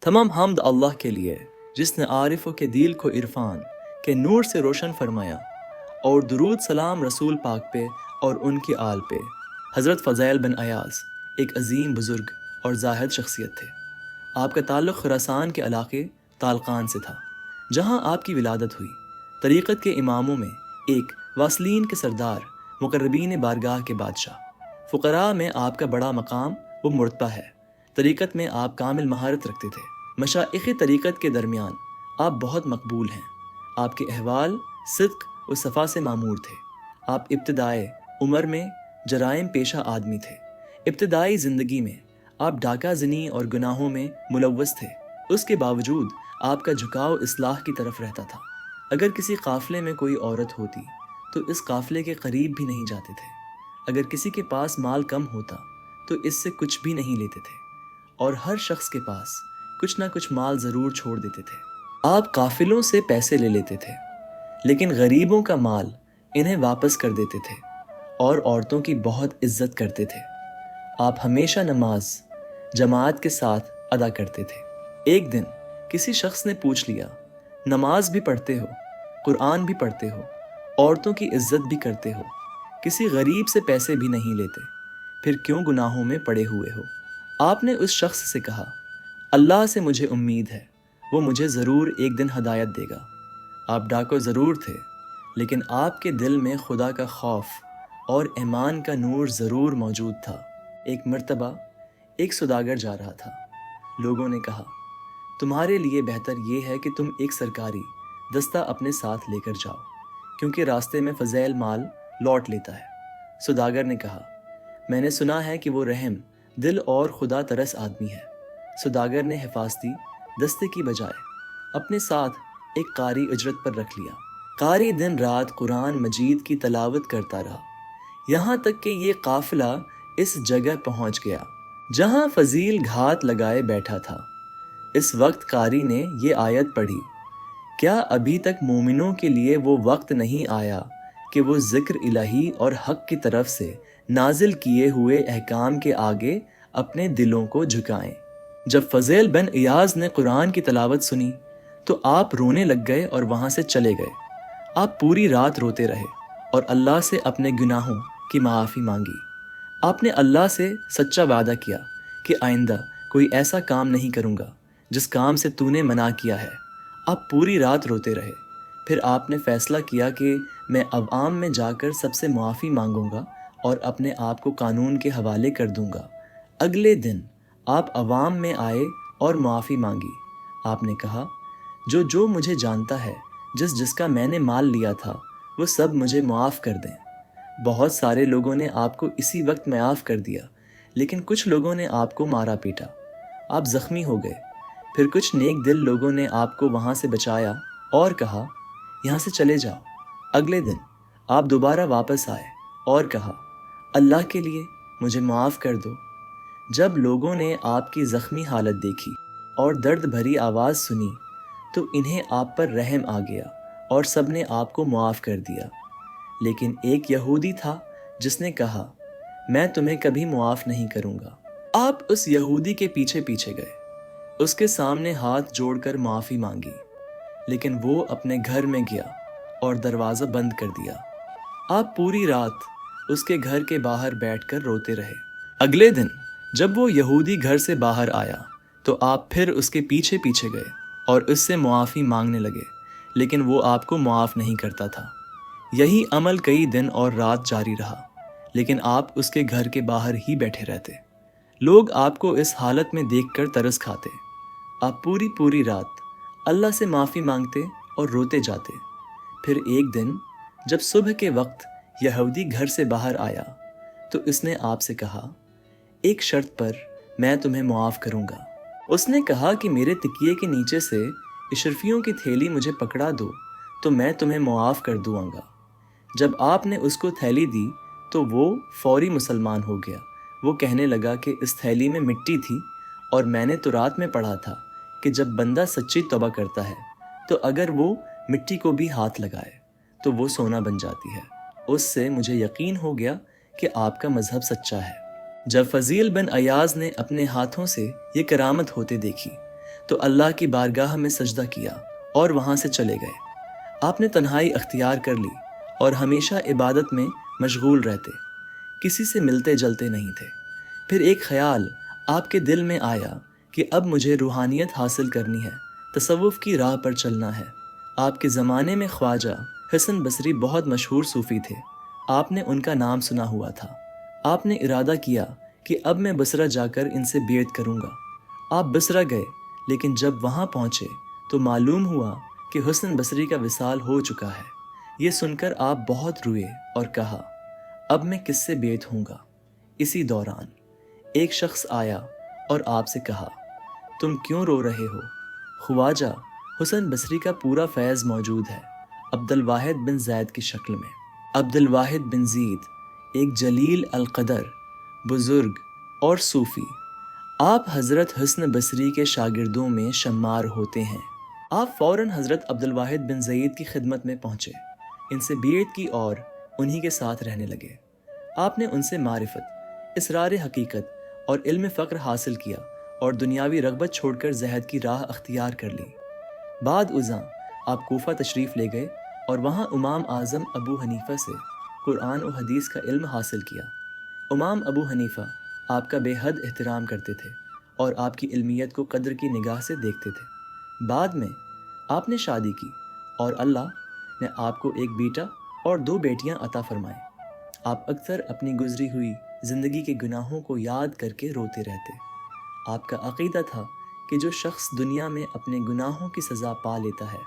تمام حمد اللہ کے لیے جس نے عارفوں کے دل کو عرفان کے نور سے روشن فرمایا، اور درود سلام رسول پاک پہ اور ان کی آل پہ۔ حضرت فضیل بن ایاز ایک عظیم بزرگ اور زاہد شخصیت تھے۔ آپ کا تعلق خراسان کے علاقے تالقان سے تھا، جہاں آپ کی ولادت ہوئی۔ طریقت کے اماموں میں ایک، واصلین کے سردار، مقربین بارگاہ کے بادشاہ۔ فقراء میں آپ کا بڑا مقام و مرتبہ ہے۔ طریقت میں آپ کامل مہارت رکھتے تھے۔ مشائخ طریقت کے درمیان آپ بہت مقبول ہیں۔ آپ کے احوال صدق و صفا سے معمور تھے۔ آپ ابتدائی عمر میں جرائم پیشہ آدمی تھے۔ ابتدائی زندگی میں آپ ڈاکہ زنی اور گناہوں میں ملوث تھے۔ اس کے باوجود آپ کا جھکاؤ اصلاح کی طرف رہتا تھا۔ اگر کسی قافلے میں کوئی عورت ہوتی تو اس قافلے کے قریب بھی نہیں جاتے تھے۔ اگر کسی کے پاس مال کم ہوتا تو اس سے کچھ بھی نہیں لیتے تھے، اور ہر شخص کے پاس کچھ نہ کچھ مال ضرور چھوڑ دیتے تھے۔ آپ قافلوں سے پیسے لے لیتے تھے، لیکن غریبوں کا مال انہیں واپس کر دیتے تھے، اور عورتوں کی بہت عزت کرتے تھے۔ آپ ہمیشہ نماز جماعت کے ساتھ ادا کرتے تھے۔ ایک دن کسی شخص نے پوچھ لیا، نماز بھی پڑھتے ہو، قرآن بھی پڑھتے ہو، عورتوں کی عزت بھی کرتے ہو، کسی غریب سے پیسے بھی نہیں لیتے، پھر کیوں گناہوں میں پڑے ہوئے ہو؟ آپ نے اس شخص سے کہا، اللہ سے مجھے امید ہے، وہ مجھے ضرور ایک دن ہدایت دے گا۔ آپ ڈاکو ضرور تھے، لیکن آپ کے دل میں خدا کا خوف اور ایمان کا نور ضرور موجود تھا۔ ایک مرتبہ ایک سوداگر جا رہا تھا۔ لوگوں نے کہا، تمہارے لیے بہتر یہ ہے کہ تم ایک سرکاری دستہ اپنے ساتھ لے کر جاؤ، کیونکہ راستے میں فضیل مال لوٹ لیتا ہے۔ سوداگر نے کہا، میں نے سنا ہے کہ وہ رحم دل اور خدا ترس آدمی ہے۔ سوداگر نے حفاظتی دستے کی بجائے اپنے ساتھ ایک قاری اجرت پر رکھ لیا۔ قاری دن رات قرآن مجید کی تلاوت کرتا رہا، یہاں تک کہ یہ قافلہ اس جگہ پہنچ گیا جہاں فضیل گھات لگائے بیٹھا تھا۔ اس وقت قاری نے یہ آیت پڑھی، کیا ابھی تک مومنوں کے لیے وہ وقت نہیں آیا کہ وہ ذکر الہی اور حق کی طرف سے نازل کیے ہوئے احکام کے آگے اپنے دلوں کو جھکائیں۔ جب فضیل بن ایاز نے قرآن کی تلاوت سنی تو آپ رونے لگ گئے اور وہاں سے چلے گئے۔ آپ پوری رات روتے رہے اور اللہ سے اپنے گناہوں کی معافی مانگی۔ آپ نے اللہ سے سچا وعدہ کیا کہ آئندہ کوئی ایسا کام نہیں کروں گا جس کام سے تو نے منع کیا ہے۔ آپ پوری رات روتے رہے۔ پھر آپ نے فیصلہ کیا کہ میں عوام میں جا کر سب سے معافی مانگوں گا اور اپنے آپ کو قانون کے حوالے کر دوں گا۔ اگلے دن آپ عوام میں آئے اور معافی مانگی۔ آپ نے کہا، جو مجھے جانتا ہے، جس کا میں نے مال لیا تھا، وہ سب مجھے معاف کر دیں۔ بہت سارے لوگوں نے آپ کو اسی وقت معاف کر دیا، لیکن کچھ لوگوں نے آپ کو مارا پیٹا۔ آپ زخمی ہو گئے۔ پھر کچھ نیک دل لوگوں نے آپ کو وہاں سے بچایا اور کہا، یہاں سے چلے جاؤ۔ اگلے دن آپ دوبارہ واپس آئے اور کہا، اللہ کے لیے مجھے معاف کر دو۔ جب لوگوں نے آپ کی زخمی حالت دیکھی اور درد بھری آواز سنی تو انہیں آپ پر رحم آ گیا اور سب نے آپ کو معاف کر دیا۔ لیکن ایک یہودی تھا جس نے کہا، میں تمہیں کبھی معاف نہیں کروں گا۔ آپ اس یہودی کے پیچھے پیچھے گئے، اس کے سامنے ہاتھ جوڑ کر معافی مانگی، لیکن وہ اپنے گھر میں گیا اور دروازہ بند کر دیا۔ آپ پوری رات اس کے گھر کے باہر بیٹھ کر روتے رہے۔ اگلے دن جب وہ یہودی گھر سے باہر آیا تو آپ پھر اس کے پیچھے پیچھے گئے اور اس سے معافی مانگنے لگے، لیکن وہ آپ کو معاف نہیں کرتا تھا۔ یہی عمل کئی دن اور رات جاری رہا، لیکن آپ اس کے گھر کے باہر ہی بیٹھے رہتے۔ لوگ آپ کو اس حالت میں دیکھ کر ترس کھاتے۔ آپ پوری رات اللہ سے معافی مانگتے اور روتے جاتے۔ پھر ایک دن جب صبح کے وقت یہودی گھر سے باہر آیا تو اس نے آپ سے کہا، ایک شرط پر میں تمہیں معاف کروں گا۔ اس نے کہا کہ میرے تکیے کے نیچے سے اشرفیوں کی تھیلی مجھے پکڑا دو تو میں تمہیں معاف کر دوں گا۔ جب آپ نے اس کو تھیلی دی تو وہ فوری مسلمان ہو گیا۔ وہ کہنے لگا کہ اس تھیلی میں مٹی تھی، اور میں نے تو رات میں پڑھا تھا کہ جب بندہ سچی توبہ کرتا ہے تو اگر وہ مٹی کو بھی ہاتھ لگائے تو وہ سونا بن جاتی ہے۔ اس سے مجھے یقین ہو گیا کہ آپ کا مذہب سچا ہے۔ جب فضیل بن ایاز نے اپنے ہاتھوں سے یہ کرامت ہوتے دیکھی تو اللہ کی بارگاہ میں سجدہ کیا اور وہاں سے چلے گئے۔ آپ نے تنہائی اختیار کر لی اور ہمیشہ عبادت میں مشغول رہتے، کسی سے ملتے جلتے نہیں تھے۔ پھر ایک خیال آپ کے دل میں آیا کہ اب مجھے روحانیت حاصل کرنی ہے، تصوف کی راہ پر چلنا ہے۔ آپ کے زمانے میں خواجہ حسن بصری بہت مشہور صوفی تھے، آپ نے ان کا نام سنا ہوا تھا۔ آپ نے ارادہ کیا کہ اب میں بصرہ جا کر ان سے بیعت کروں گا۔ آپ بصرہ گئے، لیکن جب وہاں پہنچے تو معلوم ہوا کہ حسن بصری کا وصال ہو چکا ہے۔ یہ سن کر آپ بہت روئے اور کہا، اب میں کس سے بیعت ہوں گا؟ اسی دوران ایک شخص آیا اور آپ سے کہا، تم کیوں رو رہے ہو؟ خواجہ حسن بصری کا پورا فیض موجود ہے، عبد الواحد بن زید کی شکل میں۔ عبد الواحد بن زید ایک جلیل القدر بزرگ اور صوفی، آپ حضرت حسن بصری کے شاگردوں میں شمار ہوتے ہیں۔ آپ فوراً حضرت عبد الواحد بن زید کی خدمت میں پہنچے، ان سے بیعت کی اور انہی کے ساتھ رہنے لگے۔ آپ نے ان سے معرفت، اسرار حقیقت اور علم فقر حاصل کیا اور دنیاوی رغبت چھوڑ کر زہد کی راہ اختیار کر لی۔ بعد ازاں آپ کوفہ تشریف لے گئے اور وہاں امام اعظم ابو حنیفہ سے قرآن و حدیث کا علم حاصل کیا۔ امام ابو حنیفہ آپ کا بے حد احترام کرتے تھے اور آپ کی علمیت کو قدر کی نگاہ سے دیکھتے تھے۔ بعد میں آپ نے شادی کی اور اللہ نے آپ کو ایک بیٹا اور 2 بیٹیاں عطا فرمائیں۔ آپ اکثر اپنی گزری ہوئی زندگی کے گناہوں کو یاد کر کے روتے رہتے۔ آپ کا عقیدہ تھا کہ جو شخص دنیا میں اپنے گناہوں کی سزا پا لیتا ہے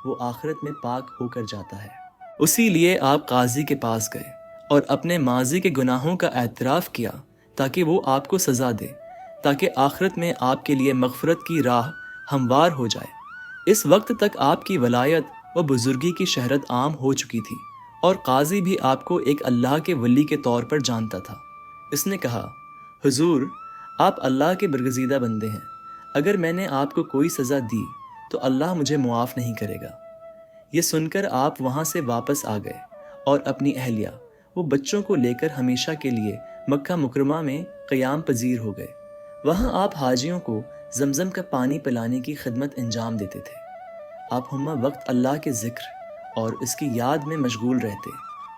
وہ آخرت میں پاک ہو کر جاتا ہے۔ اسی لیے آپ قاضی کے پاس گئے اور اپنے ماضی کے گناہوں کا اعتراف کیا تاکہ وہ آپ کو سزا دے، تاکہ آخرت میں آپ کے لیے مغفرت کی راہ ہموار ہو جائے۔ اس وقت تک آپ کی ولایت و بزرگی کی شہرت عام ہو چکی تھی اور قاضی بھی آپ کو ایک اللہ کے ولی کے طور پر جانتا تھا۔ اس نے کہا، حضور آپ اللہ کے برگزیدہ بندے ہیں، اگر میں نے آپ کو کوئی سزا دی تو اللہ مجھے معاف نہیں کرے گا۔ یہ سن کر آپ وہاں سے واپس آ گئے اور اپنی اہلیہ وہ بچوں کو لے کر ہمیشہ کے لیے مکہ مکرمہ میں قیام پذیر ہو گئے۔ وہاں آپ حاجیوں کو زمزم کا پانی پلانے کی خدمت انجام دیتے تھے۔ آپ ہمہ وقت اللہ کے ذکر اور اس کی یاد میں مشغول رہتے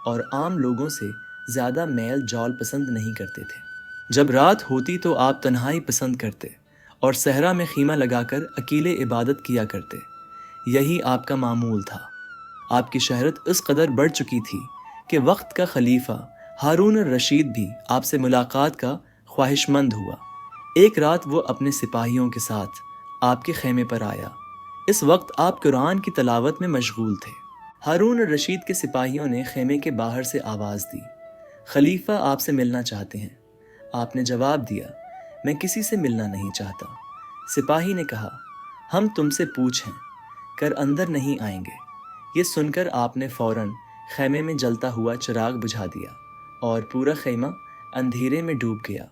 اور عام لوگوں سے زیادہ میل جول پسند نہیں کرتے تھے۔ جب رات ہوتی تو آپ تنہائی پسند کرتے اور صحرا میں خیمہ لگا کر اکیلے عبادت کیا کرتے۔ یہی آپ کا معمول تھا۔ آپ کی شہرت اس قدر بڑھ چکی تھی کہ وقت کا خلیفہ ہارون الرشید بھی آپ سے ملاقات کا خواہش مند ہوا۔ ایک رات وہ اپنے سپاہیوں کے ساتھ آپ کے خیمے پر آیا۔ اس وقت آپ قرآن کی تلاوت میں مشغول تھے۔ ہارون الرشید کے سپاہیوں نے خیمے کے باہر سے آواز دی، خلیفہ آپ سے ملنا چاہتے ہیں۔ آپ نے جواب دیا، میں کسی سے ملنا نہیں چاہتا۔ سپاہی نے کہا، ہم تم سے پوچھیں کر اندر نہیں آئیں گے۔ یہ سن کر آپ نے فوراً خیمے میں جلتا ہوا چراغ بجھا دیا اور پورا خیمہ اندھیرے میں ڈوب گیا۔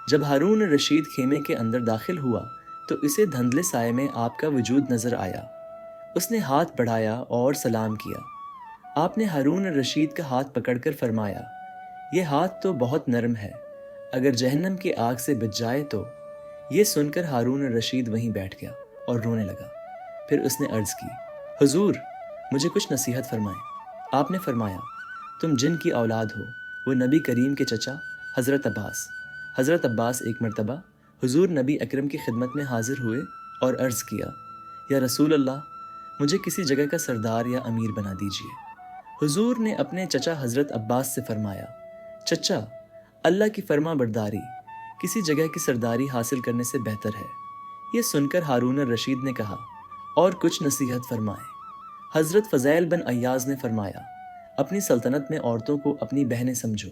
جب ہارون الرشید خیمے کے اندر داخل ہوا تو اسے دھندلے سائے میں آپ کا وجود نظر آیا۔ اس نے ہاتھ بڑھایا اور سلام کیا۔ آپ نے ہارون الرشید کا ہاتھ پکڑ کر فرمایا، یہ ہاتھ تو بہت نرم ہے، اگر جہنم کی آگ سے بچ جائے تو۔ یہ سن کر ہارون الرشید وہیں بیٹھ گیا اور رونے لگا۔ پھر اس نے عرض کی، حضور مجھے کچھ نصیحت فرمائیں۔ آپ نے فرمایا، تم جن کی اولاد ہو، وہ نبی کریم کے چچا حضرت عباس۔ حضرت عباس ایک مرتبہ حضور نبی اکرم کی خدمت میں حاضر ہوئے اور عرض کیا، یا رسول اللہ مجھے کسی جگہ کا سردار یا امیر بنا دیجیے۔ حضور نے اپنے چچا حضرت عباس سے فرمایا، چچا اللہ کی فرما برداری کسی جگہ کی سرداری حاصل کرنے سے بہتر ہے۔ یہ سن کر ہارون الرشید نے کہا، اور کچھ نصیحت فرمائیں۔ حضرت فضیل بن ایاز نے فرمایا، اپنی سلطنت میں عورتوں کو اپنی بہنیں سمجھو،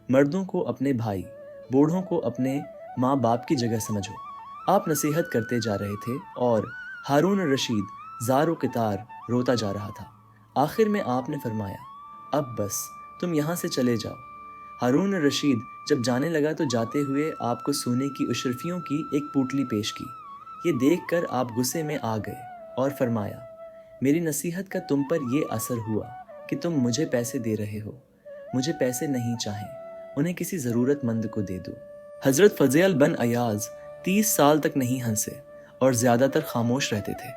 مردوں کو اپنے بھائی، بوڑھوں کو اپنے ماں باپ کی جگہ سمجھو۔ آپ نصیحت کرتے جا رہے تھے اور ہارون الرشید زار و قطار روتا جا رہا تھا۔ آخر میں آپ نے فرمایا، اب بس تم یہاں سے چلے جاؤ۔ ہارون الرشید جب جانے لگا تو جاتے ہوئے آپ کو سونے کی اشرفیوں کی ایک پوٹلی پیش کی۔ یہ دیکھ کر آپ غصے میں آ گئے اور فرمایا، میری نصیحت کا تم پر یہ اثر ہوا کہ تم مجھے پیسے دے رہے ہو۔ مجھے پیسے نہیں چاہیں، انہیں کسی ضرورت مند کو دے دو۔ حضرت فضیل بن ایاز 30 سال تک نہیں ہنسے اور زیادہ تر خاموش رہتے تھے۔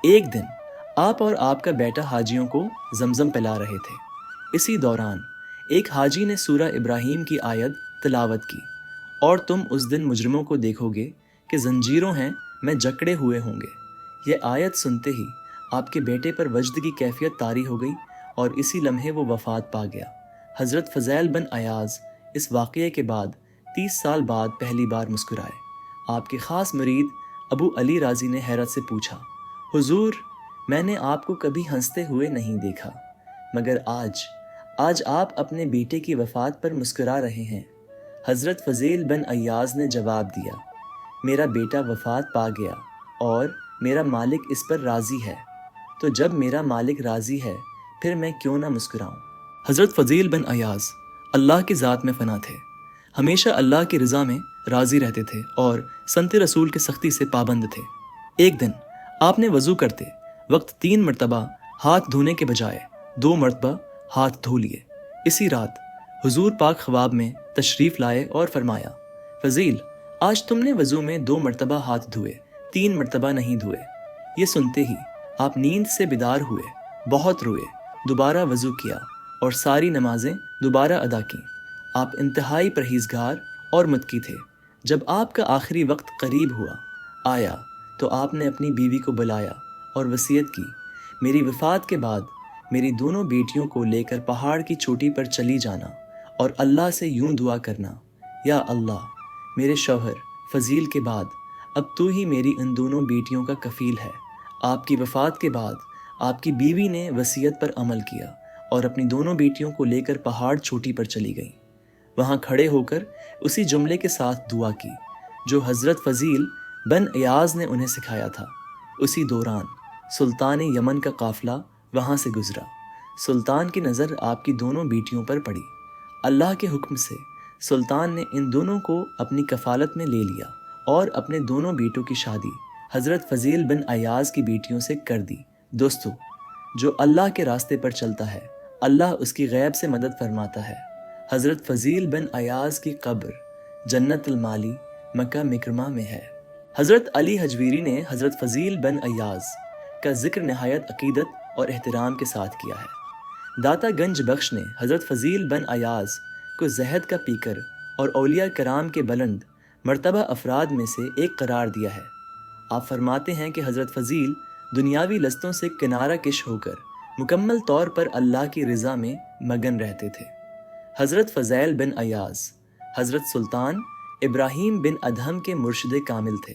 ایک دن آپ اور آپ کا بیٹا حاجیوں کو زمزم پلا رہے تھے۔ اسی دوران ایک حاجی نے سورہ ابراہیم کی آیت تلاوت کی، اور تم اس دن مجرموں کو دیکھو گے کہ زنجیروں ہیں میں جکڑے ہوئے ہوں گے۔ یہ آیت سنتے ہی آپ کے بیٹے پر وجد کی کیفیت طاری ہو گئی اور اسی لمحے وہ وفات پا گیا۔ حضرت فضیل بن ایاز اس واقعے کے بعد 30 سال بعد پہلی بار مسکرائے۔ آپ کے خاص مرید ابو علی رازی نے حیرت سے پوچھا، حضور میں نے آپ کو کبھی ہنستے ہوئے نہیں دیکھا، مگر آج آپ اپنے بیٹے کی وفات پر مسکرا رہے ہیں۔ حضرت فضیل بن ایاز نے جواب دیا، میرا بیٹا وفات پا گیا اور میرا مالک اس پر راضی ہے، تو جب میرا مالک راضی ہے پھر میں کیوں نہ مسکراؤں۔ حضرت فضیل بن ایاز اللہ کی ذات میں فنا تھے، ہمیشہ اللہ کی رضا میں راضی رہتے تھے اور سنت رسول کے سختی سے پابند تھے۔ ایک دن آپ نے وضو کرتے وقت 3 مرتبہ ہاتھ دھونے کے بجائے 2 مرتبہ ہاتھ دھو لیے۔ اسی رات حضور پاک خواب میں تشریف لائے اور فرمایا، فضیل آج تم نے وضو میں 2 مرتبہ ہاتھ دھوئے، 3 مرتبہ نہیں دھوئے۔ یہ سنتے ہی آپ نیند سے بیدار ہوئے، بہت روئے، دوبارہ وضو کیا اور ساری نمازیں دوبارہ ادا کیں۔ آپ انتہائی پرہیزگار اور متقی تھے۔ جب آپ کا آخری وقت قریب آیا تو آپ نے اپنی بیوی کو بلایا اور وصیت کی، میری وفات کے بعد میری دونوں بیٹیوں کو لے کر پہاڑ کی چوٹی پر چلی جانا اور اللہ سے یوں دعا کرنا، یا اللہ میرے شوہر فضیل کے بعد اب تو ہی میری ان دونوں بیٹیوں کا کفیل ہے۔ آپ کی وفات کے بعد آپ کی بیوی نے وصیت پر عمل کیا اور اپنی دونوں بیٹیوں کو لے کر پہاڑ چوٹی پر چلی گئیں۔ وہاں کھڑے ہو کر اسی جملے کے ساتھ دعا کی جو حضرت فضیل بن ایاز نے انہیں سکھایا تھا۔ اسی دوران سلطان یمن کا قافلہ وہاں سے گزرا۔ سلطان کی نظر آپ کی دونوں بیٹیوں پر پڑی۔ اللہ کے حکم سے سلطان نے ان دونوں کو اپنی کفالت میں لے لیا اور اپنے دونوں بیٹوں کی شادی حضرت فضیل بن ایاز کی بیٹیوں سے کر دی۔ دوستو، جو اللہ کے راستے پر چلتا ہے اللہ اس کی غیب سے مدد فرماتا ہے۔ حضرت فضیل بن ایاز کی قبر جنت المالی مکہ مکرمہ میں ہے۔ حضرت علی حجویری نے حضرت فضیل بن ایاز کا ذکر نہایت عقیدت اور احترام کے ساتھ کیا ہے۔ داتا گنج بخش نے حضرت فضیل بن ایاز کو زہد کا پیکر اور اولیاء کرام کے بلند مرتبہ افراد میں سے ایک قرار دیا ہے۔ آپ فرماتے ہیں کہ حضرت فضیل دنیاوی لذتوں سے کنارہ کش ہو کر مکمل طور پر اللہ کی رضا میں مگن رہتے تھے۔ حضرت فضیل بن ایاز حضرت سلطان ابراہیم بن ادہم کے مرشد کامل تھے۔